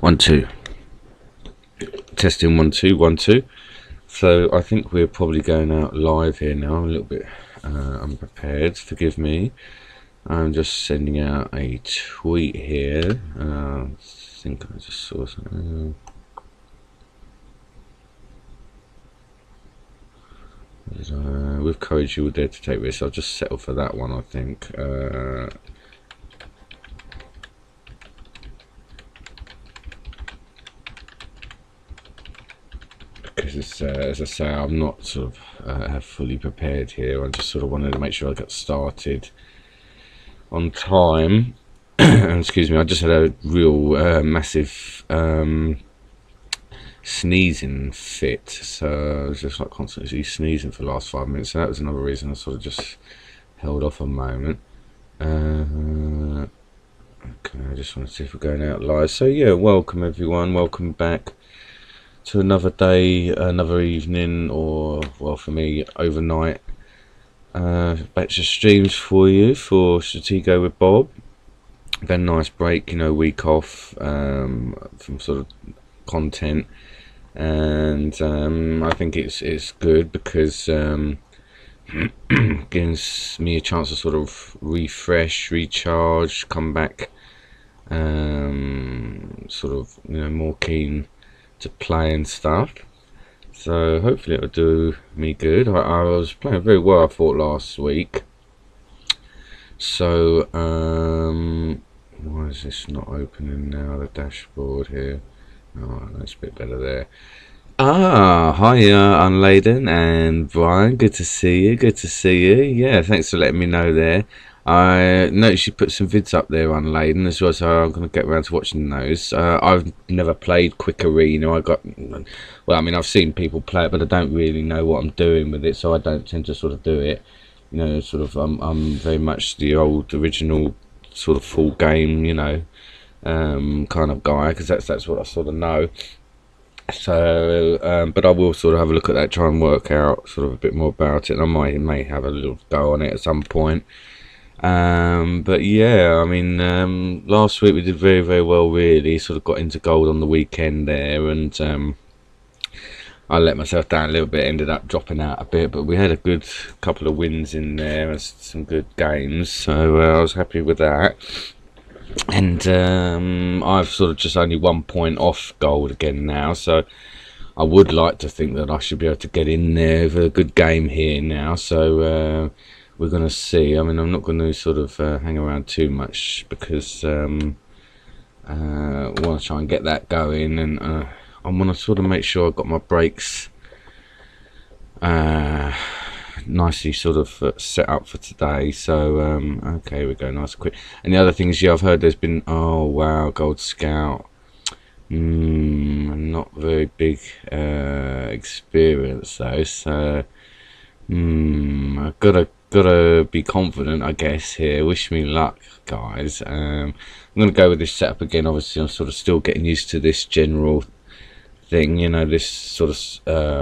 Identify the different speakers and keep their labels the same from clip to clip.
Speaker 1: 1 2. Testing 1 2 1 2. So I think we're probably going out live here now. I'm a little bit unprepared. Forgive me. I'm just sending out a tweet here. I think I just saw something. With courage you will dare to take risks. I'll just settle for that one, I think. Because as I say, I'm not sort of fully prepared here. I just sort of wanted to make sure I got started on time. Excuse me, I just had a real massive sneezing fit, so I was just like constantly sneezing for the last 5 minutes, so that was another reason I sort of just held off a moment. Okay, I just want to see if we're going out live. So yeah, welcome everyone, welcome back to another day, another evening, or well for me overnight, batch of streams for you for Stratego with Bob. Very nice break, you know, week off from sort of content, and I think it's good because gives me a chance to sort of refresh, recharge, come back sort of, you know, more keen to play and stuff. So hopefully it'll do me good. I was playing very well, I thought, last week. So why is this not opening now, the dashboard here? Oh, that's a bit better there. Hiya, Unladen and Brian, good to see you, good to see you. Yeah, thanks for letting me know there. I noticed you put some vids up there, Unladen, as well, so I'm going to get around to watching those. I've never played Quick Arena. Well, I mean, I've seen people play it, but I don't really know what I'm doing with it, so I don't tend to sort of do it. You know, sort of, I'm very much the old original sort of full game, you know, kind of guy, because that's what I sort of know. So but I will sort of have a look at that, try and work out sort of a bit more about it, and I may have a little go on it at some point. But yeah, I mean, last week we did very, very well, really. Sort of got into gold on the weekend there, and I let myself down a little bit, ended up dropping out a bit, but we had a good couple of wins in there and some good games, so I was happy with that. And I've sort of just only 1 point off gold again now, so I would like to think that I should be able to get in there with a good game here now. So we're going to see. I mean, I'm not going to sort of hang around too much, because I want to try and get that going, and I want to sort of make sure I've got my brakes nicely sort of set up for today. So okay, we go nice and quick. And the other thing is, yeah, I've heard there's been, oh wow, Gold Scout, not very big experience though, so I've gotta be confident, I guess, here. Wish me luck, guys. I'm gonna go with this setup again. Obviously I'm sort of still getting used to this general thing, you know, this sort of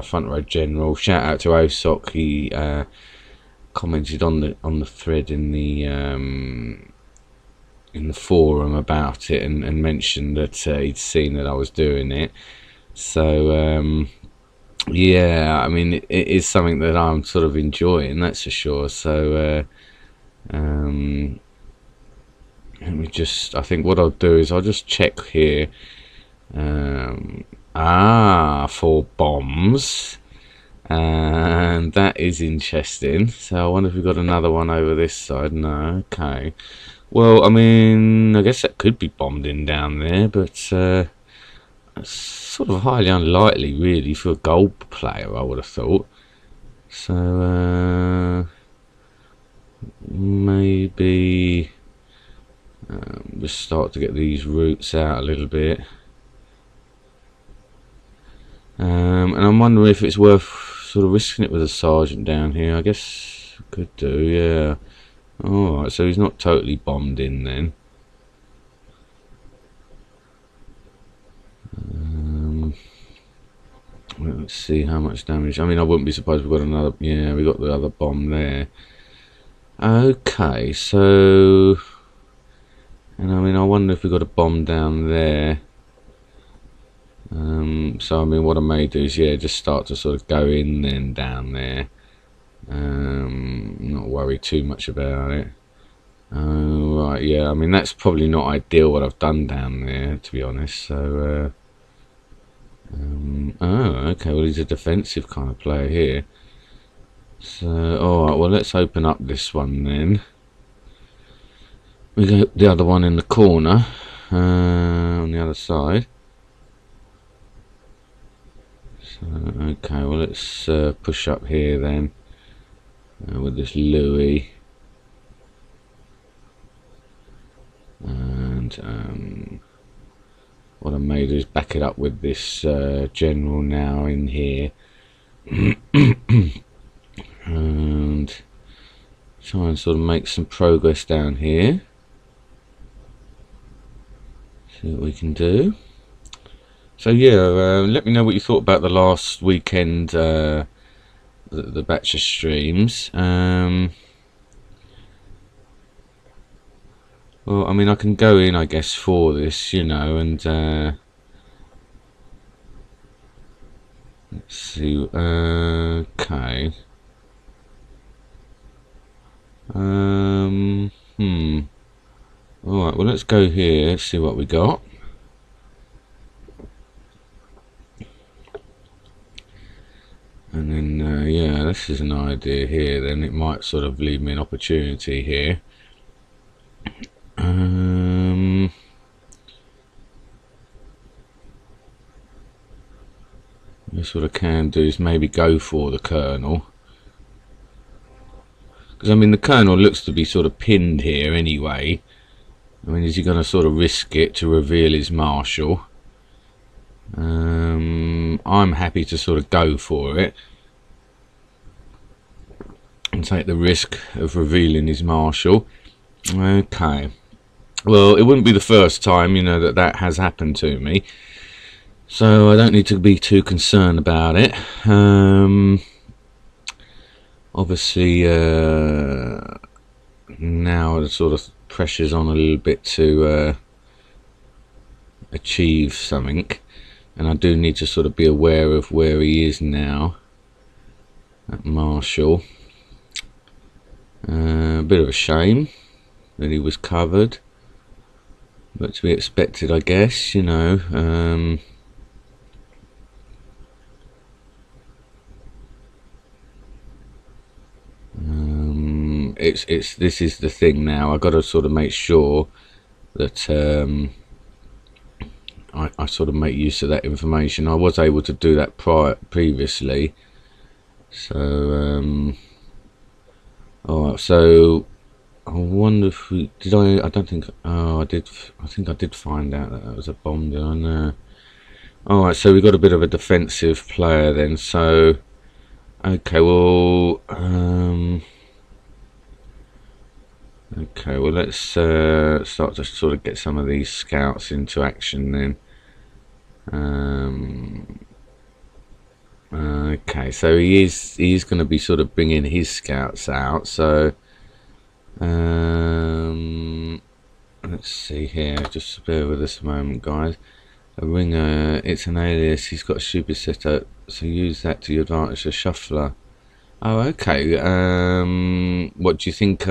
Speaker 1: front row general. Shout out to Osok, he commented on the thread in the forum about it, and mentioned that he'd seen that I was doing it. So yeah, I mean, it is something that I'm sort of enjoying, that's for sure. So let me just, I think what I'll do is I'll just check here. 4 bombs, and that is interesting. So I wonder if we've got another one over this side. No. Okay, well, I mean, I guess that could be bombed in down there, but it's sort of highly unlikely, really, for a gold player, I would have thought. So maybe just start to get these routes out a little bit. And I'm wondering if it's worth sort of risking it with a sergeant down here. I guess could do, yeah. Alright, so he's not totally bombed in then. Let's see how much damage. I mean, I wouldn't be surprised if we got another. Yeah, we got the other bomb there. Okay, so, and I mean, I wonder if we got a bomb down there. So I mean, what I may do is, yeah, just start to sort of go in then down there. Not worry too much about it. Right, yeah, I mean, that's probably not ideal what I've done down there, to be honest. So, oh, okay, well, he's a defensive kind of player here. So, alright, well, let's open up this one then. We got the other one in the corner, on the other side. So, okay, well, let's push up here then, with this Louis. And what I may do is back it up with this general now in here. And try and sort of make some progress down here. See what we can do. So yeah, let me know what you thought about the last weekend, the batch of streams. Well, I mean, I can go in, I guess, for this, you know, and let's see. Okay. All right. Well, let's go here. See what we got. And then, yeah, this is an idea here. Then it might sort of leave me an opportunity here. What I can do is maybe go for the Colonel, because I mean the Colonel looks to be sort of pinned here anyway. I mean, is he going to sort of risk it to reveal his Marshal? I'm happy to sort of go for it and take the risk of revealing his Marshal. Okay, well, it wouldn't be the first time, you know, that has happened to me, so I don't need to be too concerned about it. Obviously, now the sort of pressure's on a little bit to achieve something, and I do need to sort of be aware of where he is now at Marshal. A bit of a shame that he was covered, but to be expected, I guess, you know. This is the thing now. I've got to sort of make sure that I sort of make use of that information. I was able to do that previously. So alright, so I wonder if we did. I don't think. Oh, I did. I think I did find out that was a bomb. Did I know? Alright, so we got a bit of a defensive player then. So okay, well, okay, well, let's start to sort of get some of these scouts into action then. Okay, so he is going to be sort of bringing his scouts out. So let's see here. Just bear with us a moment, guys. A ringer, it's an alias. He's got a stupid setup, so use that to your advantage. A shuffler. Oh, okay. What do you think?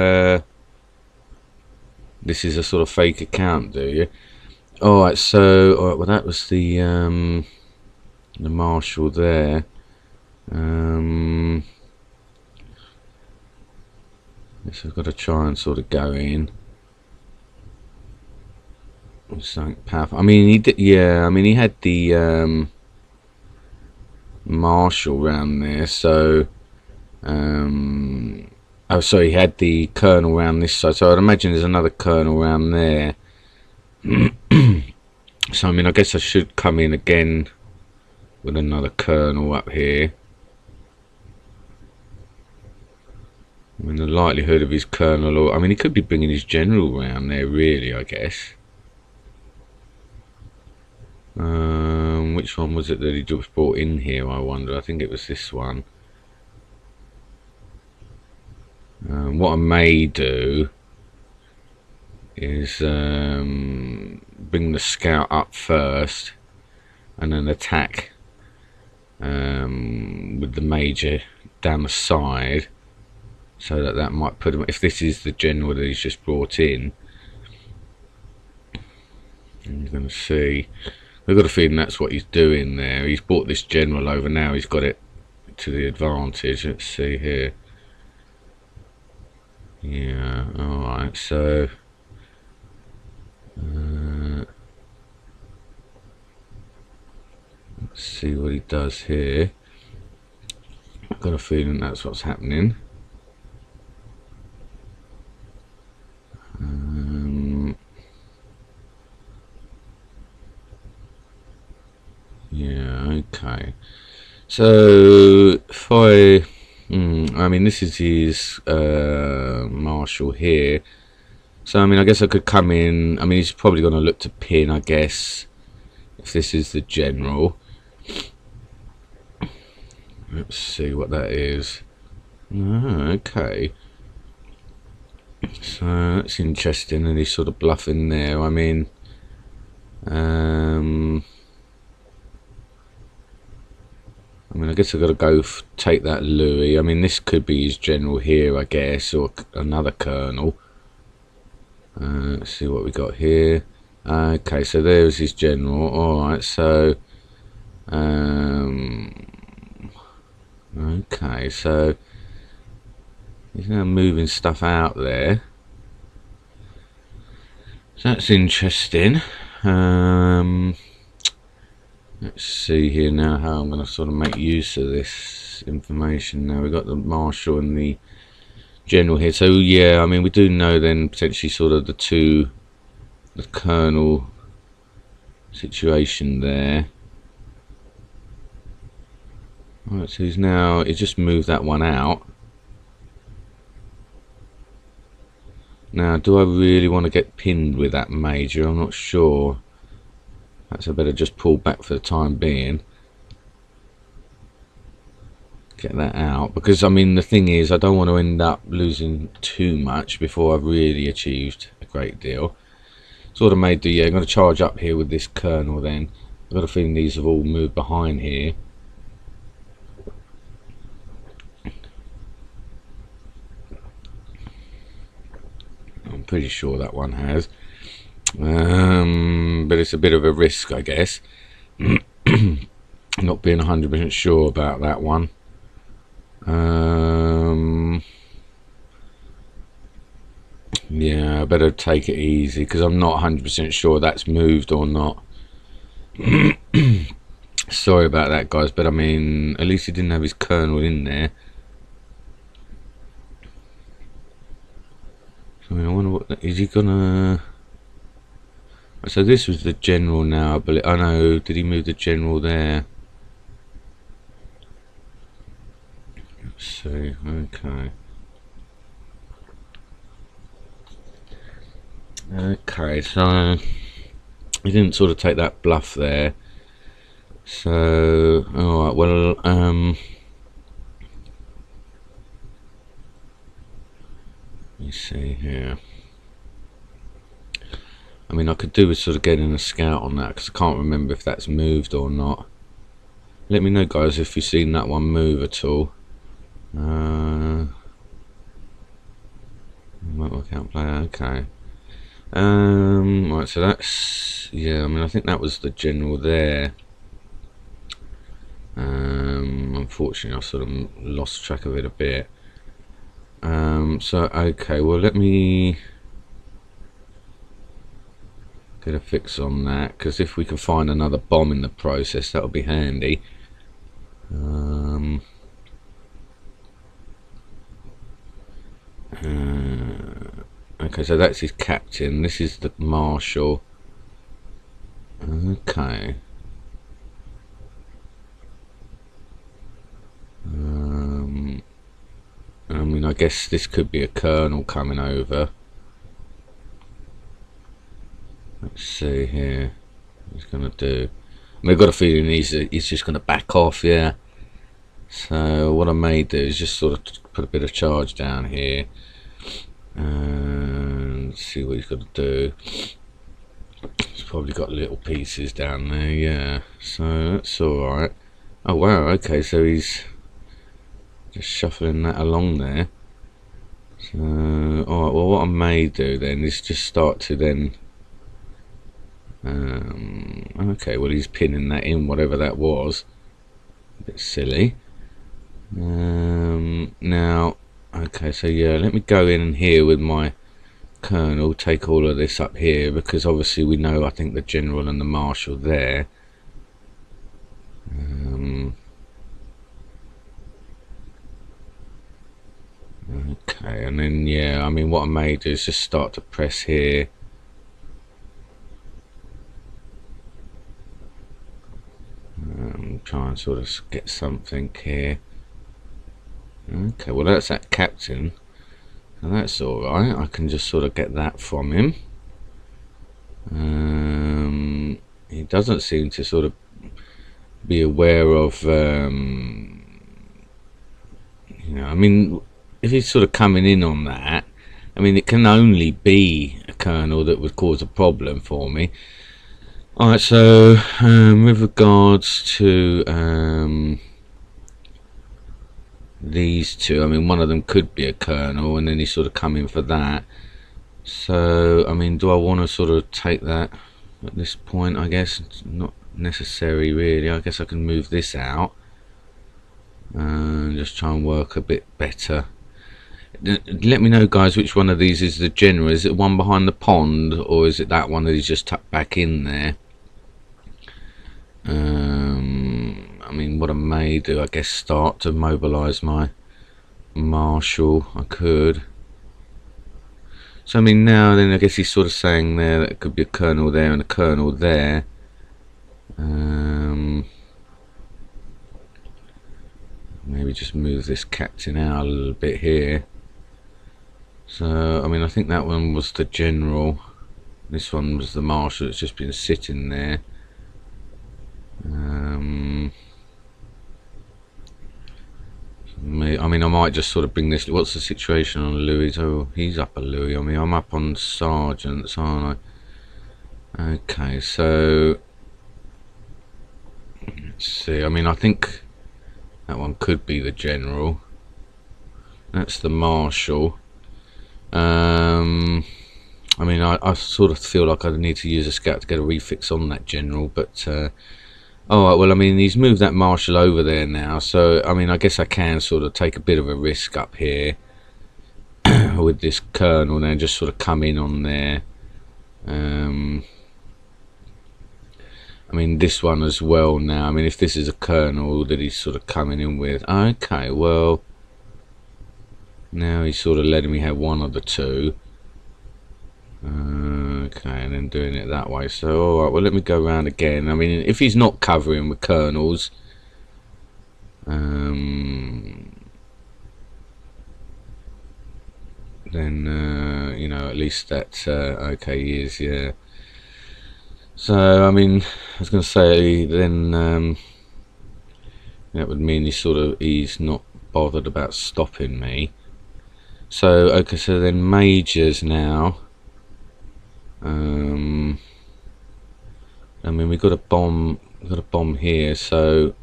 Speaker 1: This is a sort of fake account, do you? Alright, so alright, well, that was the Marshal there. Yes, I've got to try and sort of go in. Something powerful. I mean, he did. Yeah, I mean, he had the Marshal round there, so oh, sorry, he had the Colonel round this side, so I'd imagine there's another Colonel round there. So I mean, I guess I should come in again with another Colonel up here. I mean, the likelihood of his Colonel, or I mean, he could be bringing his General round there, really, I guess. Which one was it that he just brought in here, I wonder? I think it was this one. What I may do is bring the scout up first, and then attack with the major down the side, so that might put him, if this is the general that he's just brought in. I'm going to see. I've got a feeling that's what he's doing there. He's brought this general over, now he's got it to the advantage. Let's see here. Yeah, alright, so let's see what he does here. I've got a feeling that's what's happening. Yeah, okay. So if I mean, this is his marshal here. So I mean, I guess I could come in. I mean, he's probably going to look to pin, I guess, if this is the general. Let's see what that is. Okay. So that's interesting, and he's sort of bluffing there. I mean, I guess I've got to go take that Louis. I mean, this could be his general here, I guess, or another colonel. Let's see what we got here. Okay, so there's his general. Alright, so okay, so he's now moving stuff out there. So that's interesting. Let's see here now how I'm going to sort of make use of this information. Now we've got the marshal and the general here. So yeah, I mean, we do know then potentially sort of the colonel situation there. Alright, so he's just moved that one out. Now, do I really want to get pinned with that major? I'm not sure. Perhaps I better just pull back for the time being. Get that out, because I mean, the thing is, I don't want to end up losing too much before I've really achieved a great deal. So what I may do, yeah, I'm going to charge up here with this colonel then. I've got a feeling these have all moved behind here. I'm pretty sure that one has. But it's a bit of a risk, I guess. Not being 100% sure about that one. Yeah, I better take it easy, because I'm not 100% sure that's moved or not. Sorry about that, guys, but I mean, at least he didn't have his colonel in there. I mean, I wonder what is he gonna. So this was the general now, but I know. Did he move the general there? Let's see. Okay. Okay, so he didn't sort of take that bluff there. So, alright, well, let me see here. I mean, I could do with sort of getting a scout on that, because I can't remember if that's moved or not. Let me know, guys, if you've seen that one move at all. Might work out player, okay. Right, so that's, yeah, I mean, I think that was the general there. Unfortunately, I sort of lost track of it a bit. So, okay, well, let me get a fix on that, because if we can find another bomb in the process, that'll be handy. Okay, so that's his captain. This is the marshal. Okay. I mean, I guess this could be a colonel coming over. Let's see here. What he's gonna do. I mean, I've got a feeling he's just gonna back off. Yeah. So what I may do is just sort of put a bit of charge down here and see what he's got to do. Let's probably got little pieces down there, yeah. So that's alright. Oh wow, okay, so he's just shuffling that along there. So, alright, well what I may do then is just start to then... okay, well he's pinning that in, whatever that was. A bit silly. Now, okay, so yeah, let me go in here with my Colonel, take all of this up here, because obviously we know, I think, the General and the Marshal there. Okay, and then yeah, I mean what I may do is just start to press here. Try and sort of get something here. Okay, well that's that captain, and that's alright. I can just sort of get that from him. He doesn't seem to sort of be aware of, you know, I mean, if he's sort of coming in on that, I mean, it can only be a Colonel that would cause a problem for me. Alright, so with regards to these two, I mean, one of them could be a Colonel, and then he's sort of coming for that. So, I mean, do I want to sort of take that at this point? I guess it's not necessary, really. I guess I can move this out and just try and work a bit better. Let me know, guys, which one of these is the General. Is it one behind the pond, or is it that one that he's just tucked back in there? I mean, what I may do, I guess, start to mobilise my Marshal. I could. So I mean, now then, I guess he's sort of saying there that it could be a Colonel there and a Colonel there. Maybe just move this captain out a little bit here. So I mean, I think that one was the General. This one was the Marshal. It's just been sitting there. I mean, I might just sort of bring this. What's the situation on Louis? Oh, he's up a Louis. I mean, I'm up on Sergeants, aren't I? Okay, so let's see. I mean, I think that one could be the General. That's the Marshal. I mean, I sort of feel like I need to use a scout to get a refix on that General, but alright, well, I mean, he's moved that Marshal over there now, so, I mean, I guess I can sort of take a bit of a risk up here with this Colonel now, just sort of come in on there. I mean, this one as well now. I mean, if this is a Colonel that he's sort of coming in with. Okay, well, now he's sort of letting me have one of the two. Okay, and then doing it that way. So, alright, well, let me go around again. I mean, if he's not covering with Colonels, then, you know, at least that, okay, he is, yeah. So, I mean, I was going to say, then, that would mean he's not bothered about stopping me. So, okay, so then Majors now. I mean, we got a bomb here, so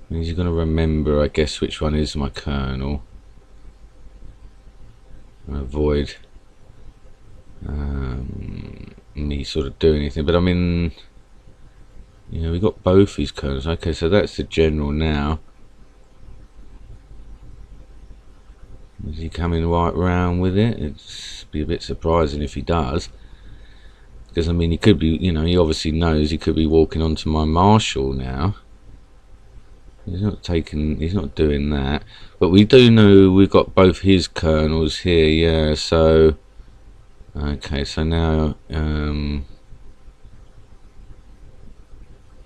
Speaker 1: he's going to remember, I guess, which one is my Colonel. Avoid me sort of doing anything, but I mean, you know, we got both these Colonels. Okay, so that's the General now. Is he coming right round with it? It's be a bit surprising if he does, because I mean, he could be, you know, he obviously knows he could be walking onto my Marshal now. He's not doing that, but we do know we've got both his Colonels here, yeah. So okay, so now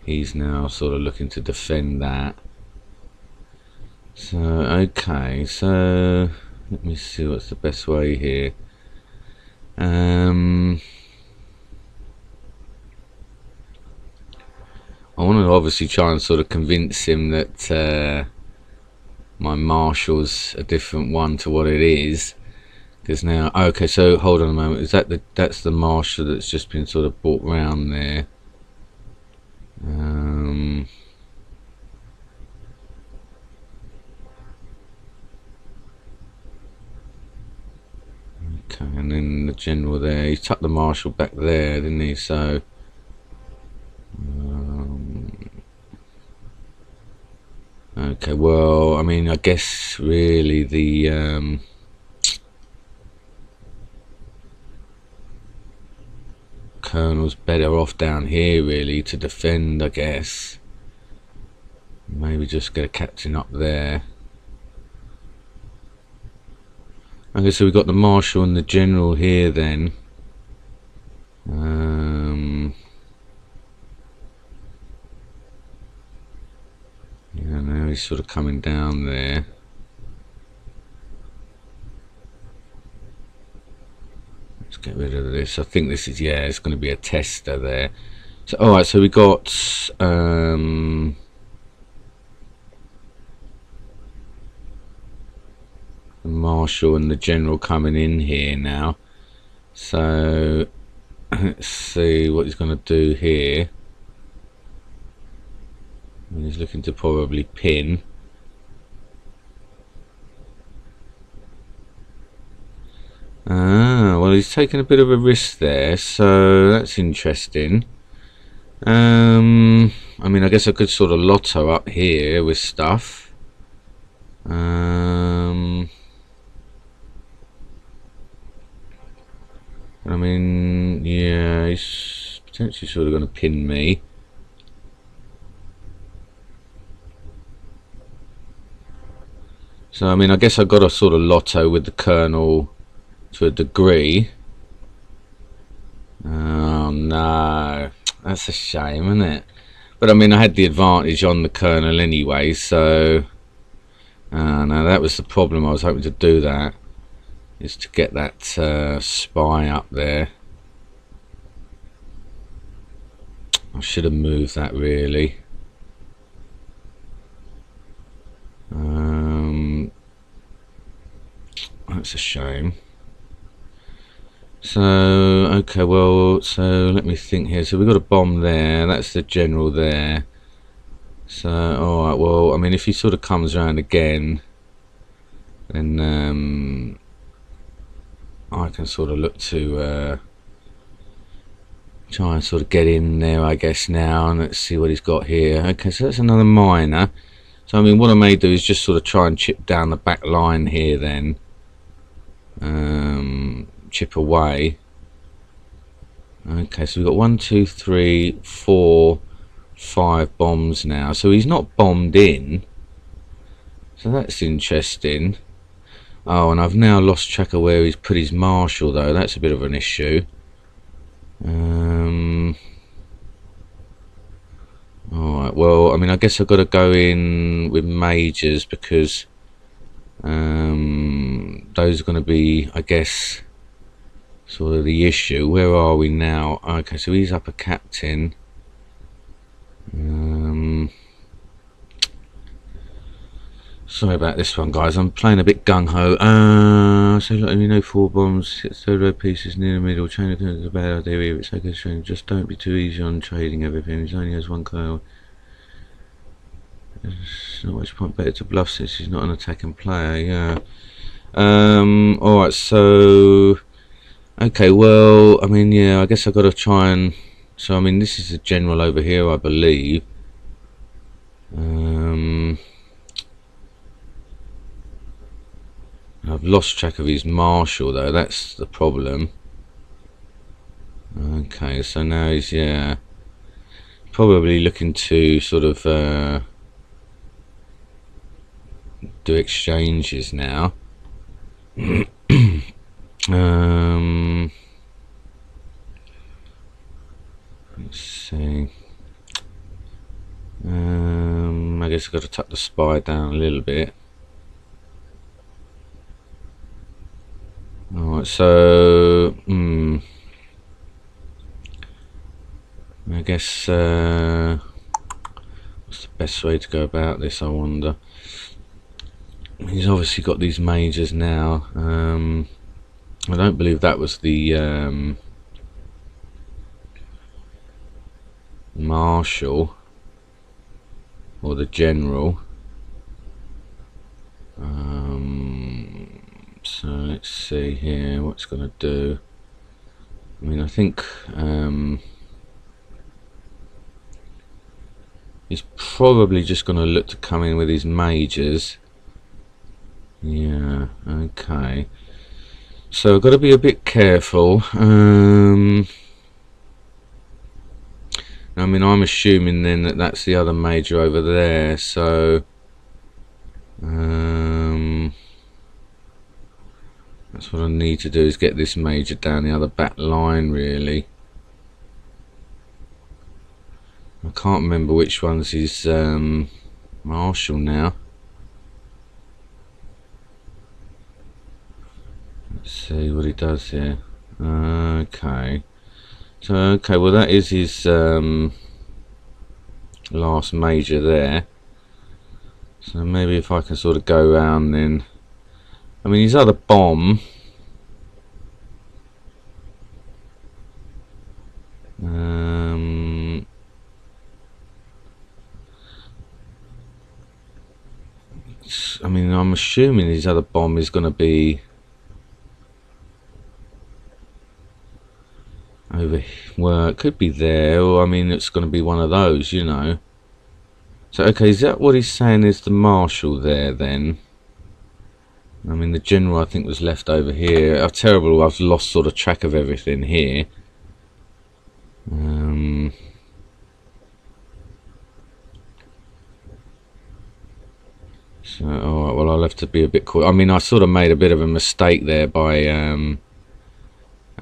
Speaker 1: he's now sort of looking to defend that. So okay, so let me see what's the best way here. I want to obviously try and sort of convince him that my Marshal's a different one to what it is, Because now, okay, so hold on a moment. Is that that's the marshal that's just been sort of brought round there? Okay, and then the general there. He tucked the marshal back there, didn't he? So, okay. Well, I mean, I guess really the colonel's better off down here really to defend, I guess. Maybe just get a captain up there. Okay, so we've got the marshal and the general here then. Yeah, now he's sort of coming down there. Let's get rid of this. I think this is, yeah, it's going to be a tester there. So, alright, so we got the marshal and the general coming in here now. So let's see what he's going to do here. He's looking to probably pin. Ah, well, he's taken a bit of a risk there, so that's interesting. I mean, I guess I could sort of lotto up here with stuff. I mean, yeah, he's potentially sort of going to pin me. So, I mean, I guess I got a sort of lotto with the colonel to a degree. Oh, no. That's a shame, isn't it? But, I mean, I had the advantage on the colonel anyway, so... no, that was the problem. I was hoping to do that. Is to get that spy up there. I should have moved that, really. That's a shame. So, okay, well, so let me think here. So we've got a bomb there. That's the general there. So, alright, well, I mean, if he sort of comes around again, then I can sort of look to try and sort of get in there, I guess, now. And let's see what he's got here. Okay, so that's another miner. So, I mean, what I may do is just sort of try and chip down the back line here then. Chip away. Okay, so we've got 1, 2, 3, 4, 5 bombs now. So he's not bombed in. So that's interesting. Oh, and I've now lost track of where he's put his marshal, though. That's a bit of an issue. Alright, well, I mean, I guess I've got to go in with majors because those are going to be, I guess, sort of the issue. Where are we now? Okay, so he's up a captain. Sorry about this one, guys. I'm playing a bit gung-ho. So let me know 4 bombs, hit third row pieces near the middle. Chain of is a bad idea. If it's okay, strange. Just don't be too easy on trading everything. He only has 1 colonel. There's not much point better to bluff since he's not an attacking player. Yeah. Alright, so okay, well, I mean, yeah, I guess I've got to try and, so I mean, this is the general over here, I believe. I've lost track of his marshal, though. That's the problem. Okay, so now he's, yeah, probably looking to sort of do exchanges now. Let's see. I guess I've got to tuck the spy down a little bit. Alright, so I guess what's the best way to go about this, I wonder. He's obviously got these majors now. I don't believe that was the marshal or the general. So let's see here what it's going to do. I mean, I think he's probably just going to look to come in with his majors. Yeah, okay. So I've got to be a bit careful. I mean, I'm assuming then that that's the other major over there. So that's what I need to do, is get this major down the other back line, really. I can't remember which one's his marshal now. Let's see what he does here. Okay. So, okay, well that is his last major there. So maybe if I can sort of go around then. I mean, his other bomb. I mean, I'm assuming his other bomb is going to be over. Well, it could be there, or I mean, it's going to be one of those, you know. So, okay, is that what he's saying is the marshal there then? I mean, the general I think was left over here. How terrible, I've lost sort of track of everything here. So, alright, well, I'll have to be a bit quick. I mean, I sort of made a bit of a mistake there by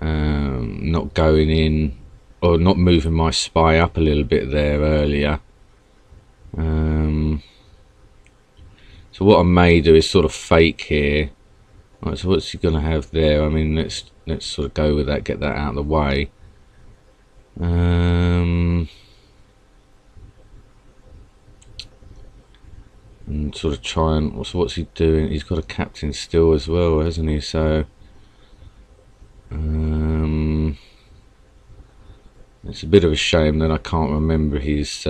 Speaker 1: not going in, or not moving my spy up a little bit there earlier. So what I may do is sort of fake here. Right, so what's he going to have there? I mean, let's sort of go with that, get that out of the way. And sort of try and what's he doing? He's got a captain still as well, hasn't he? So it's a bit of a shame that I can't remember his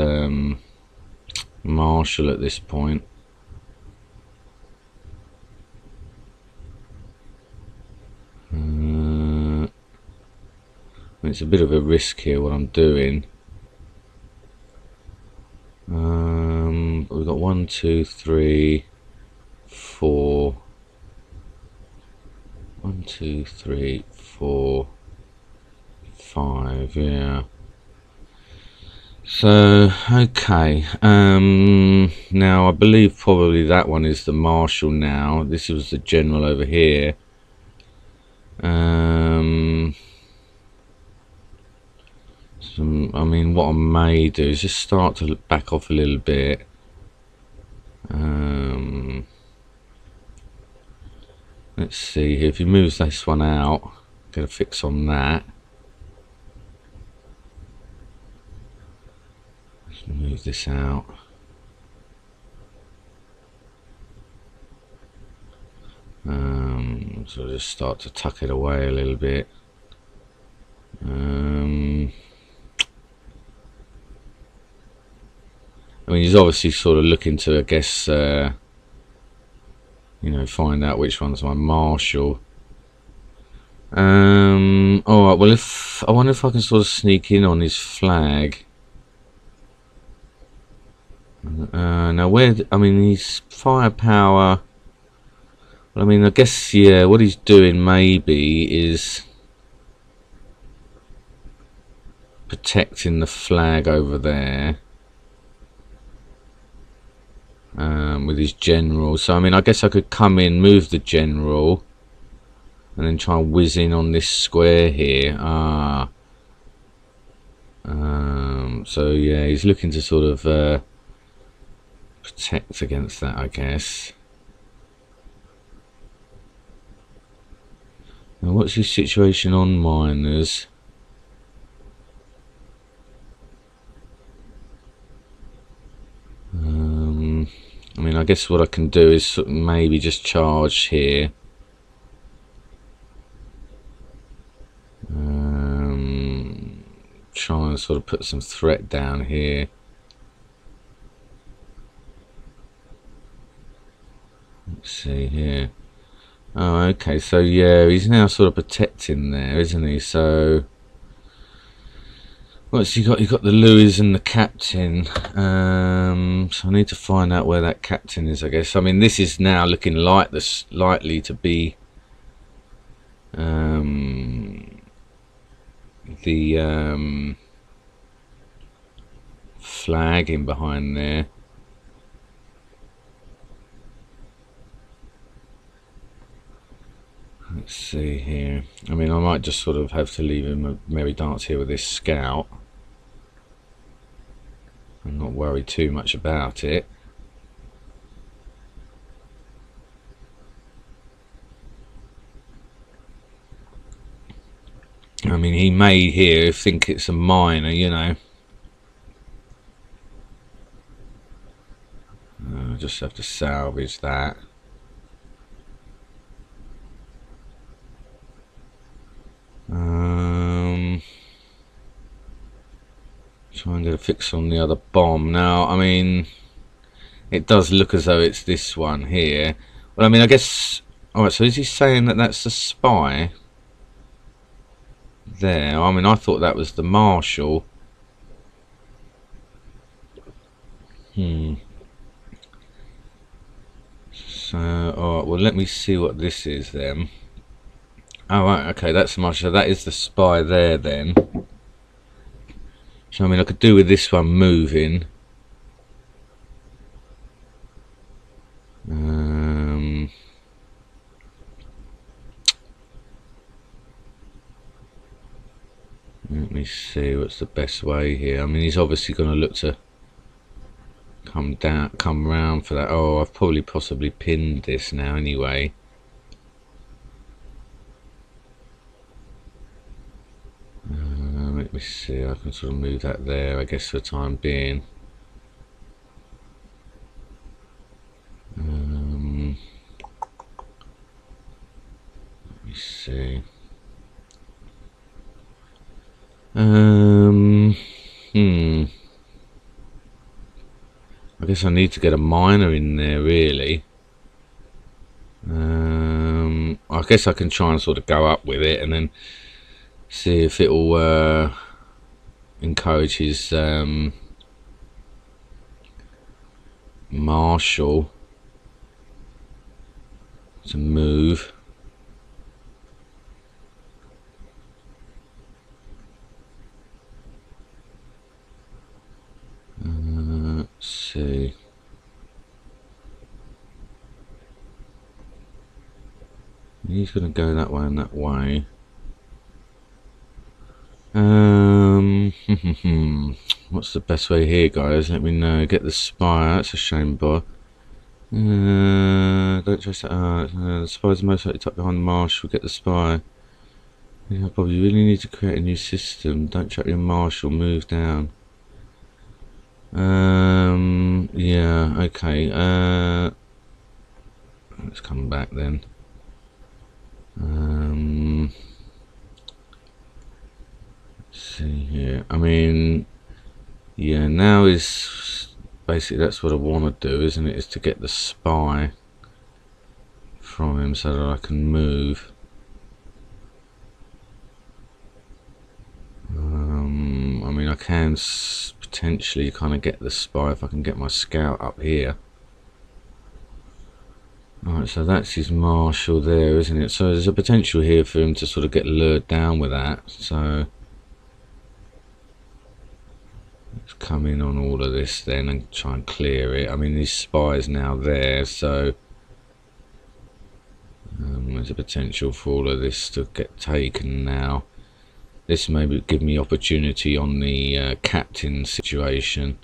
Speaker 1: marshal at this point. It's a bit of a risk here what I'm doing. We've got 1, 2, 3, 4. 1, 2, 3, 4, 5. Yeah. So okay. Now I believe probably that one is the marshal. Now this was the general over here. I mean, what I may do is just start to back off a little bit. Let's see here. If he moves this one out, get a fix on that. Let's move this out. So just start to tuck it away a little bit. I mean, he's obviously sort of looking to, I guess, you know, find out which one's my marshal. Alright, well, I wonder if I can sort of sneak in on his flag. Now, I mean, his firepower. Well, I mean, I guess, yeah, what he's doing maybe is protecting the flag over there. With his general. So I mean, I guess I could come in, move the general, and then try and whiz in on this square here. So yeah, he's looking to sort of protect against that, I guess. Now, what's his situation on miners? I mean, I guess what I can do is maybe just charge here. try and sort of put some threat down here. Let's see here. Oh, okay, so yeah, he's now sort of protecting there, isn't he? So what's he got? He got the Lewis and the captain. So I need to find out where that captain is, I guess. I mean, this is now looking like this likely to be the flag in behind there. Let's see here. I mean, I might just sort of have to leave him a merry dance here with this scout and not worry too much about it. I mean, he may here think it's a miner, you know. I'll just have to salvage that. Trying to fix on the other bomb. Now, I mean, it does look as though it's this one here. Well, I mean, I guess... Alright, so is he saying that that's the spy? There. I mean, I thought that was the marshal. So, alright, well, let me see what this is then. Oh, right, okay, that's the marshal. So that is the spy there then. So, I mean, I could do with this one moving. Let me see what's the best way here. I mean, he's obviously going to look to come round for that. Oh, I've probably possibly pinned this now anyway. Let me see, I can sort of move that there, I guess, for the time being. Let me see. I guess I need to get a miner in there, really. I guess I can try and sort of go up with it and then see if it'll encourage his marshal to move. Let's see. He's going to go that way and that way. What's the best way here, guys? Let me know. Get the spy. That's a shame, boy. Don't trust that. The spy's most likely tucked behind the marshal. Get the spy. Yeah, Bob, you really need to create a new system. Don't track your marshal. Move down. Yeah, okay. Let's come back then. Let's see here. I mean, yeah, now is basically that's what I want to do, isn't it? Is to get the spy from him so that I can move. I mean, I can potentially kind of get the spy if I can get my scout up here. Right, so that's his marshal there, isn't it? So there's a potential here for him to sort of get lured down with that. So let's come in on all of this then and try and clear it. I mean, his spy is now there, so there's a potential for all of this to get taken now. This may give me opportunity on the captain situation.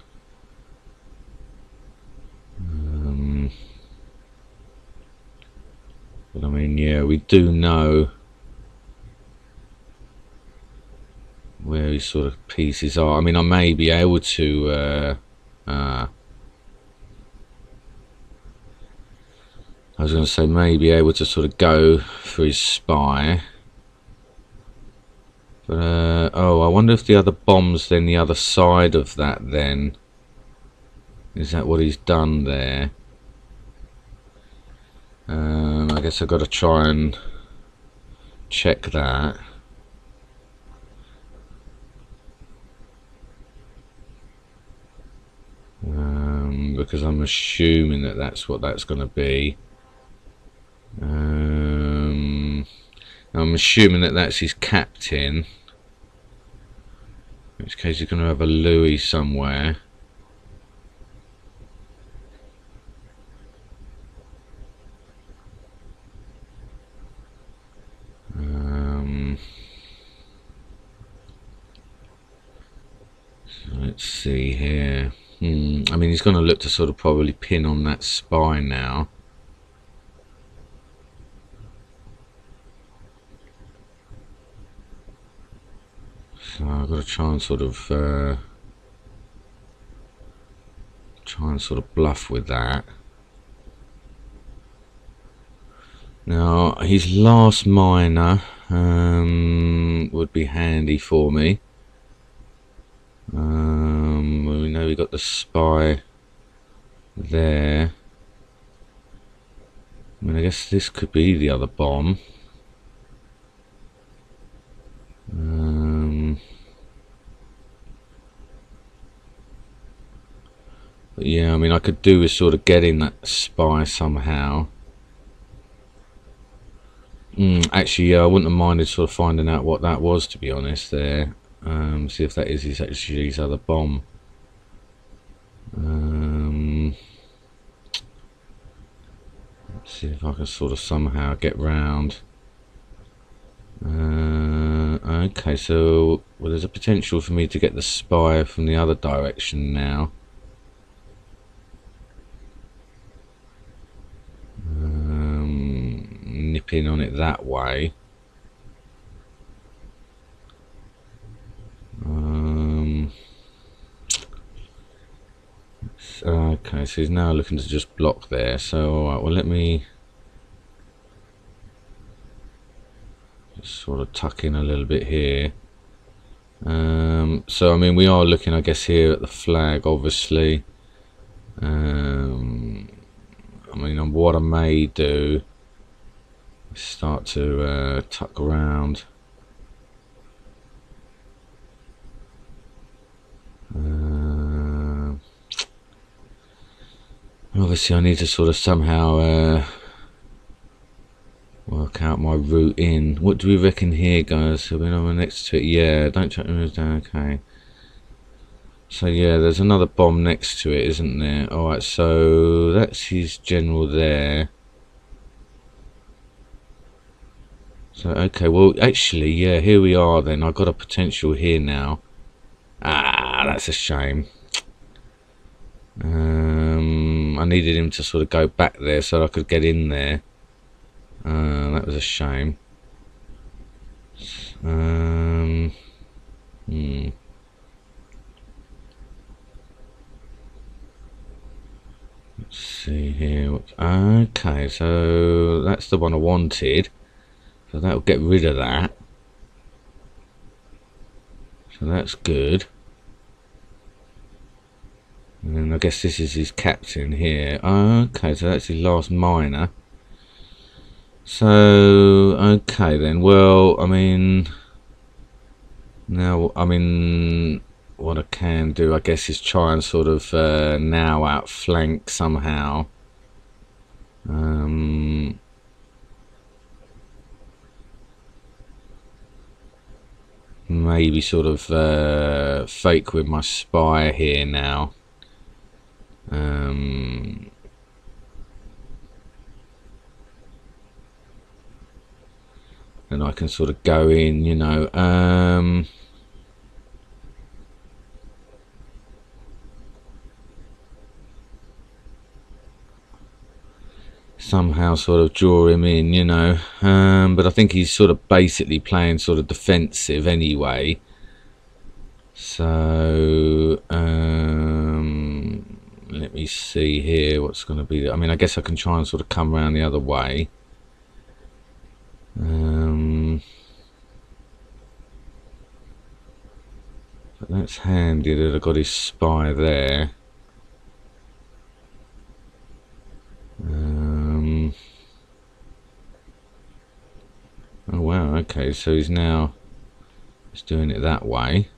Speaker 1: But I mean, yeah, we do know where his sort of pieces are. I mean, I may be able to I was going to say may be able to sort of go for his spy. But oh, I wonder if the other bomb's then the other side of that then. Is that what he's done there? I guess I've got to try and check that. Because I'm assuming that that's what that's going to be. I'm assuming that that's his captain. In which case he's going to have a Louis somewhere. So let's see here. I mean, he's going to look to sort of probably pin on that spy now. So I've got to try and sort of bluff with that. Now his last miner would be handy for me. We know we got the spy there. I mean, I guess this could be the other bomb. But yeah, I mean, I could do with sort of getting that spy somehow. Actually, yeah, I wouldn't have minded sort of finding out what that was, to be honest, there. See if that is actually his other bomb. Let's see if I can sort of somehow get round. Okay, so well, there's a potential for me to get the spy from the other direction now. Nip in on it that way. Okay, so he's now looking to just block there. So alright, well, let me just sort of tuck in a little bit here. So I mean, we are looking, I guess, here at the flag, obviously. I mean, what I may do is start to tuck around. Obviously I need to sort of somehow work out my route in. What do we reckon here, guys? Are we next to it? Yeah, don't chuck them down. Okay. So yeah, there's another bomb next to it, isn't there? Alright, so that's his general there. So, okay, well, actually, yeah, here we are then. I've got a potential here now. Ah, that's a shame. I needed him to sort of go back there so I could get in there. That was a shame. Let's see here. Okay, so that's the one I wanted. So that'll get rid of that. So that's good. And then I guess this is his captain here. Okay, so that's his last miner. So, okay then. Well, I mean, now, I mean, what I can do, I guess, is try and sort of now outflank somehow. Maybe sort of fake with my spy here now. And I can sort of go in, you know, somehow sort of draw him in, you know, but I think he's sort of basically playing sort of defensive anyway. So let me see here what's going to be. I mean, I guess I can try and sort of come around the other way. But that's handy that I got his spy there. Oh wow, okay, so he's now just doing it that way.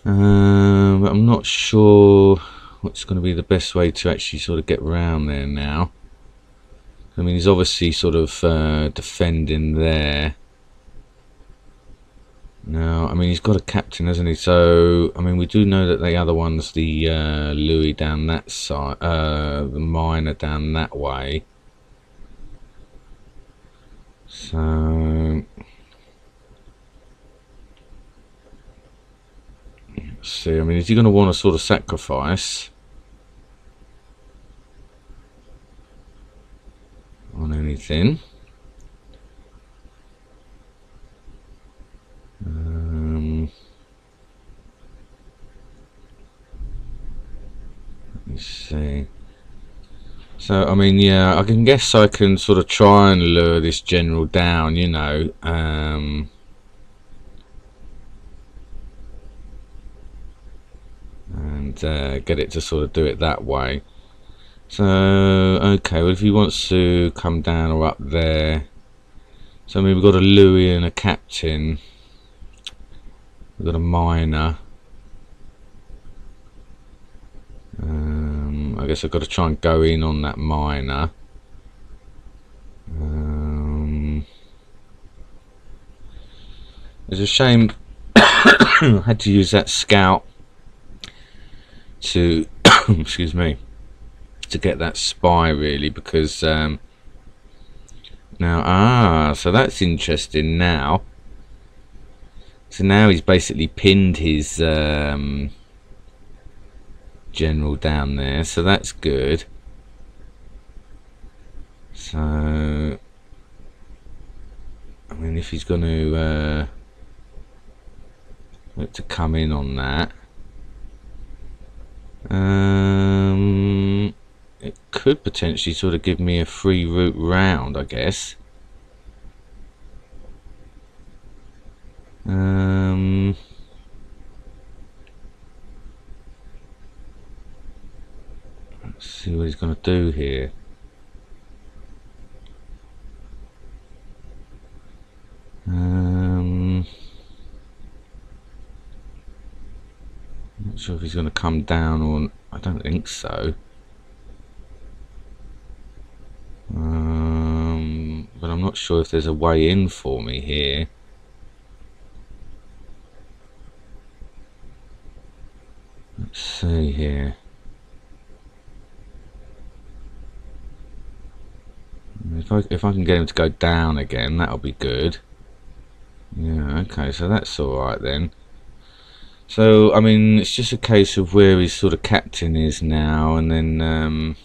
Speaker 1: But I'm not sure what's going to be the best way to actually sort of get round there now. I mean, he's obviously sort of defending there. Now, I mean, he's got a captain, hasn't he? So, I mean, we do know that the other one's the Louis down that side, the miner down that way. So, let's see. I mean, is he going to want to sort of sacrifice on anything? Let's see. So, I mean, yeah, I can guess I can sort of try and lure this general down, you know. And get it to sort of do it that way. So, okay, well, if he wants to come down or up there. So, I mean, we've got a Louis and a captain. We've got a miner. I guess I've got to try and go in on that miner. It's a shame I had to use that scout to excuse me, to get that spy, really, because now so that's interesting now. So now he's basically pinned his general down there, so that's good. So I mean, if he's going to look to come in on that, it could potentially sort of give me a free route round, I guess. Let's see what he's going to do here. Not sure if he's going to come down or I don't think so. But I'm not sure if there's a way in for me here. Let's see here. If I can get him to go down again, that'll be good. Yeah, okay, so that's alright then. So, I mean, it's just a case of where his sort of captain is now, and then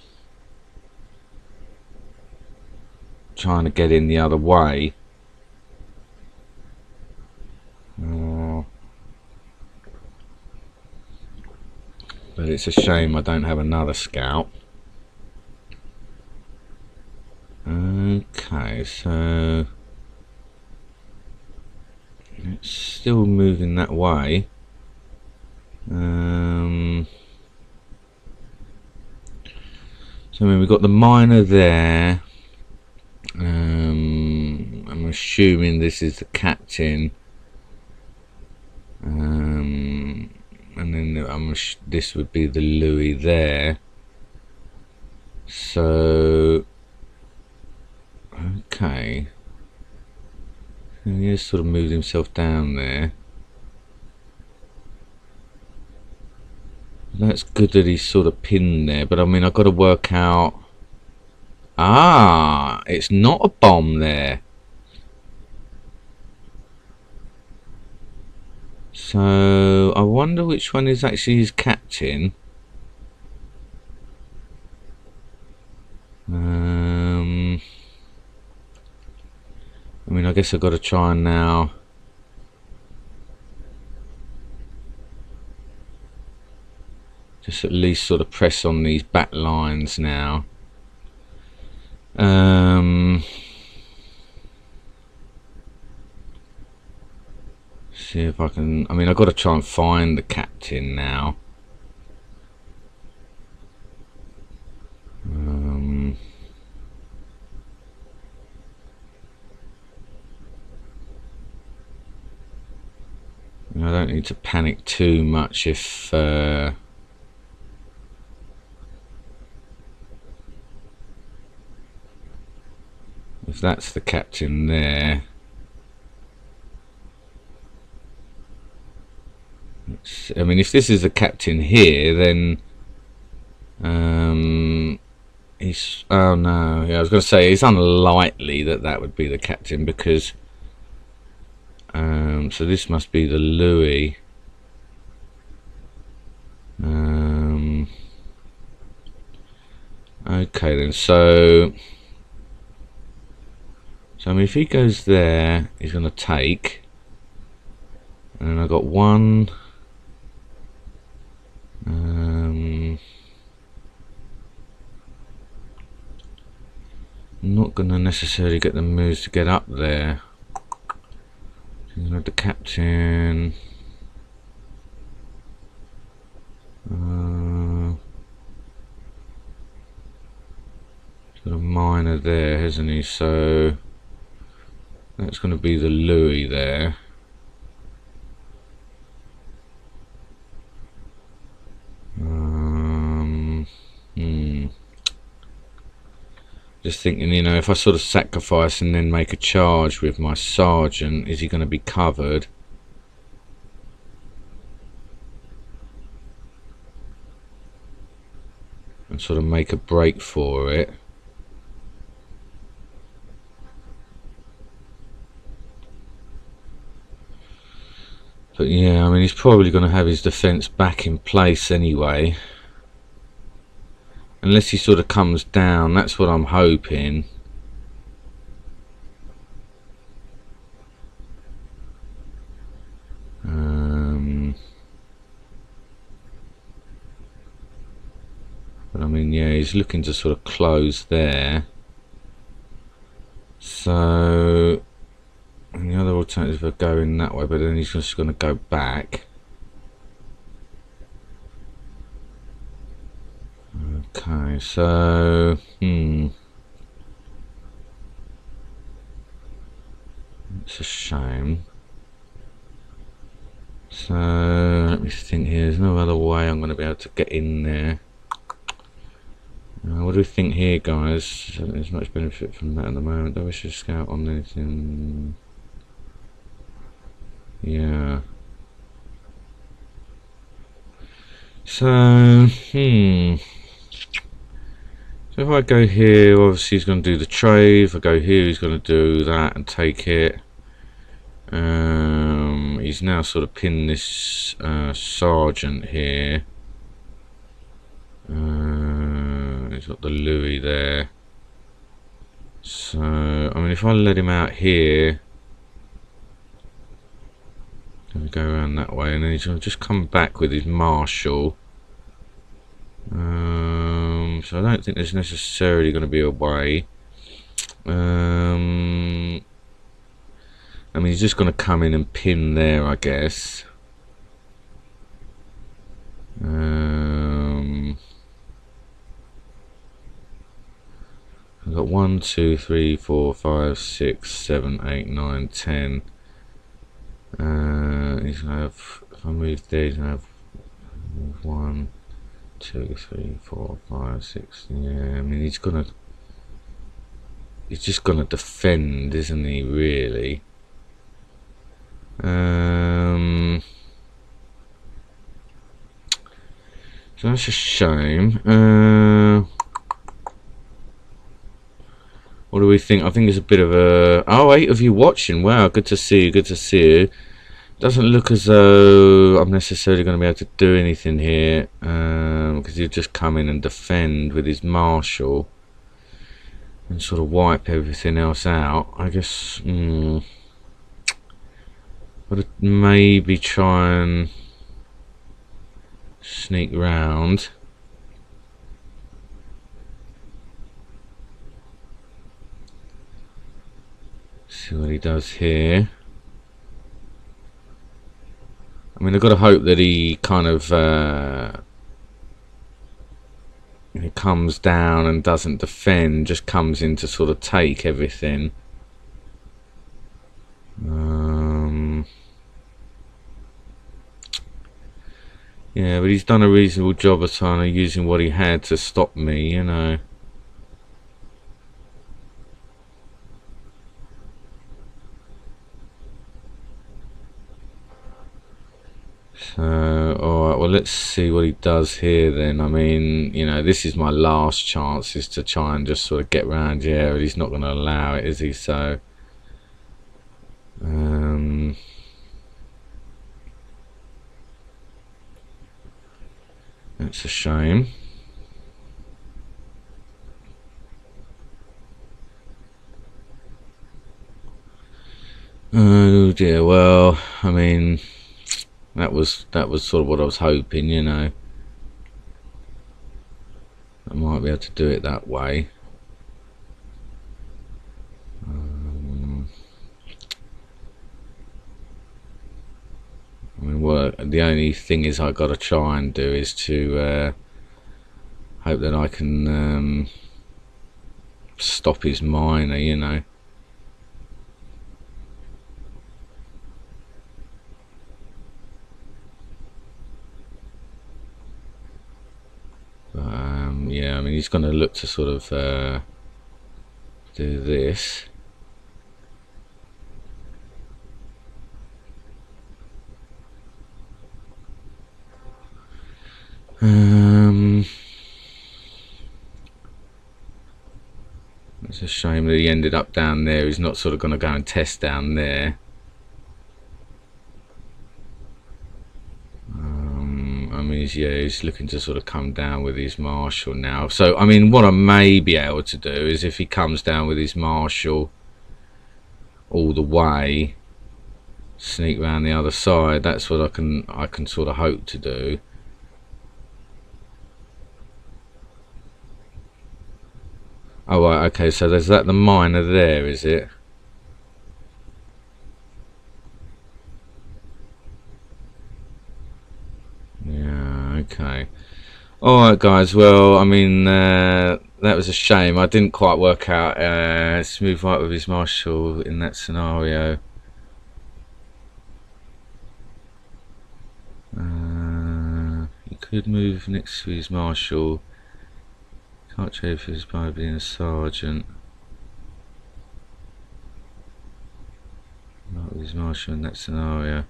Speaker 1: trying to get in the other way. But it's a shame I don't have another scout. Okay, so it's still moving that way. So I mean, we've got the miner there. I'm assuming this is the captain. And then this would be the Louis there. So okay, and he has sort of moved himself down there. That's good that he's sort of pinned there, but I mean, I've got to work out. It's not a bomb there. So I wonder which one is actually his captain. I mean, I guess I've got to try and now just at least sort of press on these back lines now. See if I can. I mean, I've got to try and find the captain now. I don't need to panic too much if that's the captain there. I mean, if this is the captain here, then he's. Oh no! Yeah, I was going to say it's unlikely that that would be the captain because. So this must be the Louis. Okay then. So I mean, if he goes there, he's going to take. And then I got one. I'm not going to necessarily get the moves to get up there. The captain. He's got a miner there, hasn't he? So that's going to be the Louis there. Just thinking, you know, if I sort of sacrifice and then make a charge with my sergeant, is he going to be covered? And sort of make a break for it. But yeah, I mean, he's probably going to have his defence back in place anyway. Unless he sort of comes down, that's what I'm hoping. But I mean, yeah, he's looking to sort of close there. So, and the other alternative are going that way, but then he's just going to go back. Okay, so it's a shame. So let me think here. There's no other way I'm going to be able to get in there. What do we think here, guys? I don't think there's much benefit from that at the moment. Do I wish to scout on anything? Yeah. So so if I go here, obviously he's going to do the trade. If I go here, he's going to do that and take it. He's now sort of pinned this sergeant here. He's got the Louis there. So I mean, if I let him out here, gonna go around that way, and then he's gonna just come back with his marshal. So I don't think there's necessarily going to be a way. I mean, he's just going to come in and pin there, I guess. I've got 1, 2, 3, 4, 5, 6, 7, 8, 9, 10. He's going to have, if I move there, he's going to have 1, 2, 3, 4, 5, 6. Yeah, I mean, he's just gonna defend, isn't he, really? So that's a shame. What do we think? I think it's a bit of a... Oh, 8 of you watching. Wow, good to see you, good to see you. Doesn't look as though I'm necessarily going to be able to do anything here, because he'll just come in and defend with his marshal and sort of wipe everything else out. I guess I'd maybe try and sneak round. See what he does here. I mean, I've got to hope that he kind of he comes down and doesn't defend, just comes in to sort of take everything. Yeah, but he's done a reasonable job of kind of using what he had to stop me, you know. So, alright, well, let's see what he does here then. I mean, you know, this is my last chance, is to try and just sort of get round here, but he's not going to allow it, is he? So, that's a shame. Oh dear, well, I mean, that was sort of what I was hoping, you know. I might be able to do it that way. I mean, the only thing is I've got to try and do is to hope that I can stop his miner, you know. But, yeah, I mean, he's going to look to sort of do this. It's a shame that he ended up down there. He's not sort of going to go and test down there. I mean, he's looking to sort of come down with his marshal now. So, I mean, what I may be able to do is if he comes down with his marshal all the way, sneak round the other side. That's what I can sort of hope to do. Oh right, okay, so there's the miner there, is it? Yeah, okay. Alright guys, well, I mean, that was a shame. I didn't quite work out smooth right with his marshal in that scenario. He could move next to his marshal. Can't trade for his by being a sergeant. Not with his marshal in that scenario.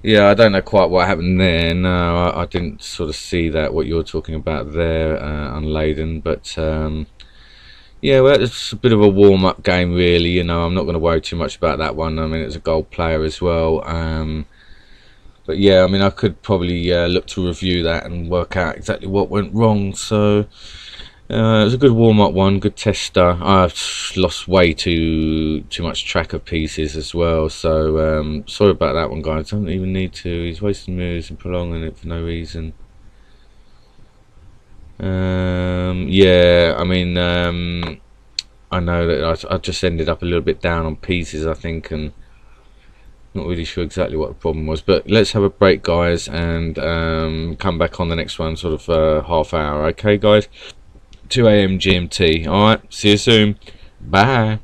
Speaker 1: Yeah, I don't know quite what happened there. No, I didn't sort of see that, what you're talking about there, unladen. But yeah, well, it's a bit of a warm-up game, really. You know, I'm not going to worry too much about that one. I mean, it's a gold player as well. But yeah, I mean, I could probably look to review that and work out exactly what went wrong. So it was a good warm-up one, good tester. I've lost way too much track of pieces as well, so sorry about that one, guys. I don't even need to. He's wasting moves and prolonging it for no reason. Yeah, I mean, I know that I just ended up a little bit down on pieces, I think, and not really sure exactly what the problem was. But let's have a break, guys, and come back on the next one, sort of half hour. Okay, guys. 2 AM GMT. Alright, see you soon. Bye.